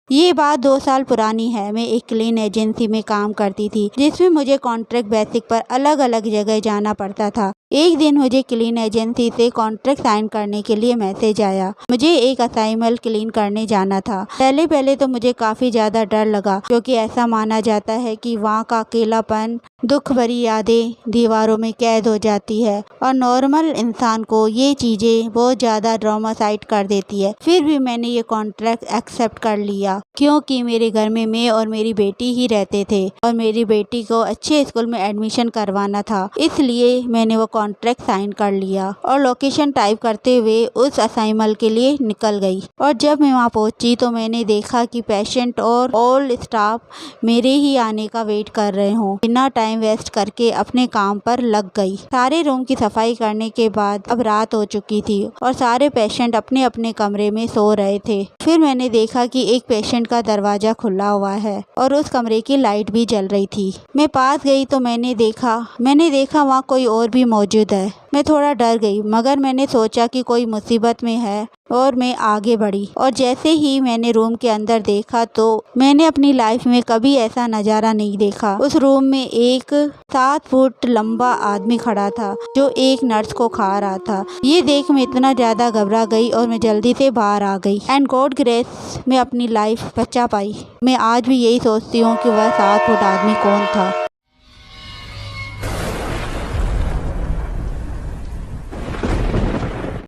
ये बात 2 साल पुरानी है। मैं एक क्लीन एजेंसी में काम करती थी, जिसमें मुझे कॉन्ट्रैक्ट बेसिस पर अलग-अलग जगह जाना पड़ता था। एक दिन मुझे क्लीन एजेंसी से कॉन्ट्रैक्ट साइन करने के लिए मैसेज आया। मुझे एक असाइनमेंट क्लीन करने जाना था। पहले तो मुझे काफ़ी ज़्यादा डर लगा, क्योंकि ऐसा माना जाता है कि वहाँ का अकेलापन, दुख भरी यादें दीवारों में कैद हो जाती है और नॉर्मल इंसान को ये चीज़ें बहुत ज़्यादा ट्रॉमासाइड कर देती है। फिर भी मैंने ये कॉन्ट्रैक्ट एक्सेप्ट कर लिया, क्योंकि मेरे घर में मैं और मेरी बेटी ही रहते थे और मेरी बेटी को अच्छे स्कूल में एडमिशन करवाना था। इसलिए मैंने वो कॉन्ट्रैक्ट साइन कर लिया और लोकेशन टाइप करते हुए उस असाइनमेंट के लिए निकल गई। और जब मैं वहाँ पहुँची तो मैंने देखा कि पेशेंट और ऑल स्टाफ मेरे ही आने का वेट कर रहे हों। बिना टाइम वेस्ट करके अपने काम पर लग गई। सारे रूम की सफाई करने के बाद अब रात हो चुकी थी और सारे पेशेंट अपने अपने कमरे में सो रहे थे। फिर मैंने देखा कि एक पेशेंट का दरवाजा खुला हुआ है और उस कमरे की लाइट भी जल रही थी। मैं पास गई तो मैंने देखा वहाँ कोई और भी मौजूद है। मैं थोड़ा डर गई, मगर मैंने सोचा कि कोई मुसीबत में है और मैं आगे बढ़ी। और जैसे ही मैंने रूम के अंदर देखा तो मैंने अपनी लाइफ में कभी ऐसा नज़ारा नहीं देखा। उस रूम में एक 7 फुट लंबा आदमी खड़ा था, जो एक नर्स को खा रहा था। ये देख मैं इतना ज़्यादा घबरा गई और मैं जल्दी से बाहर आ गई। एंड गॉड ग्रेस मैं अपनी लाइफ बचा पाई। मैं आज भी यही सोचती हूँ कि वह 7 फुट आदमी कौन था।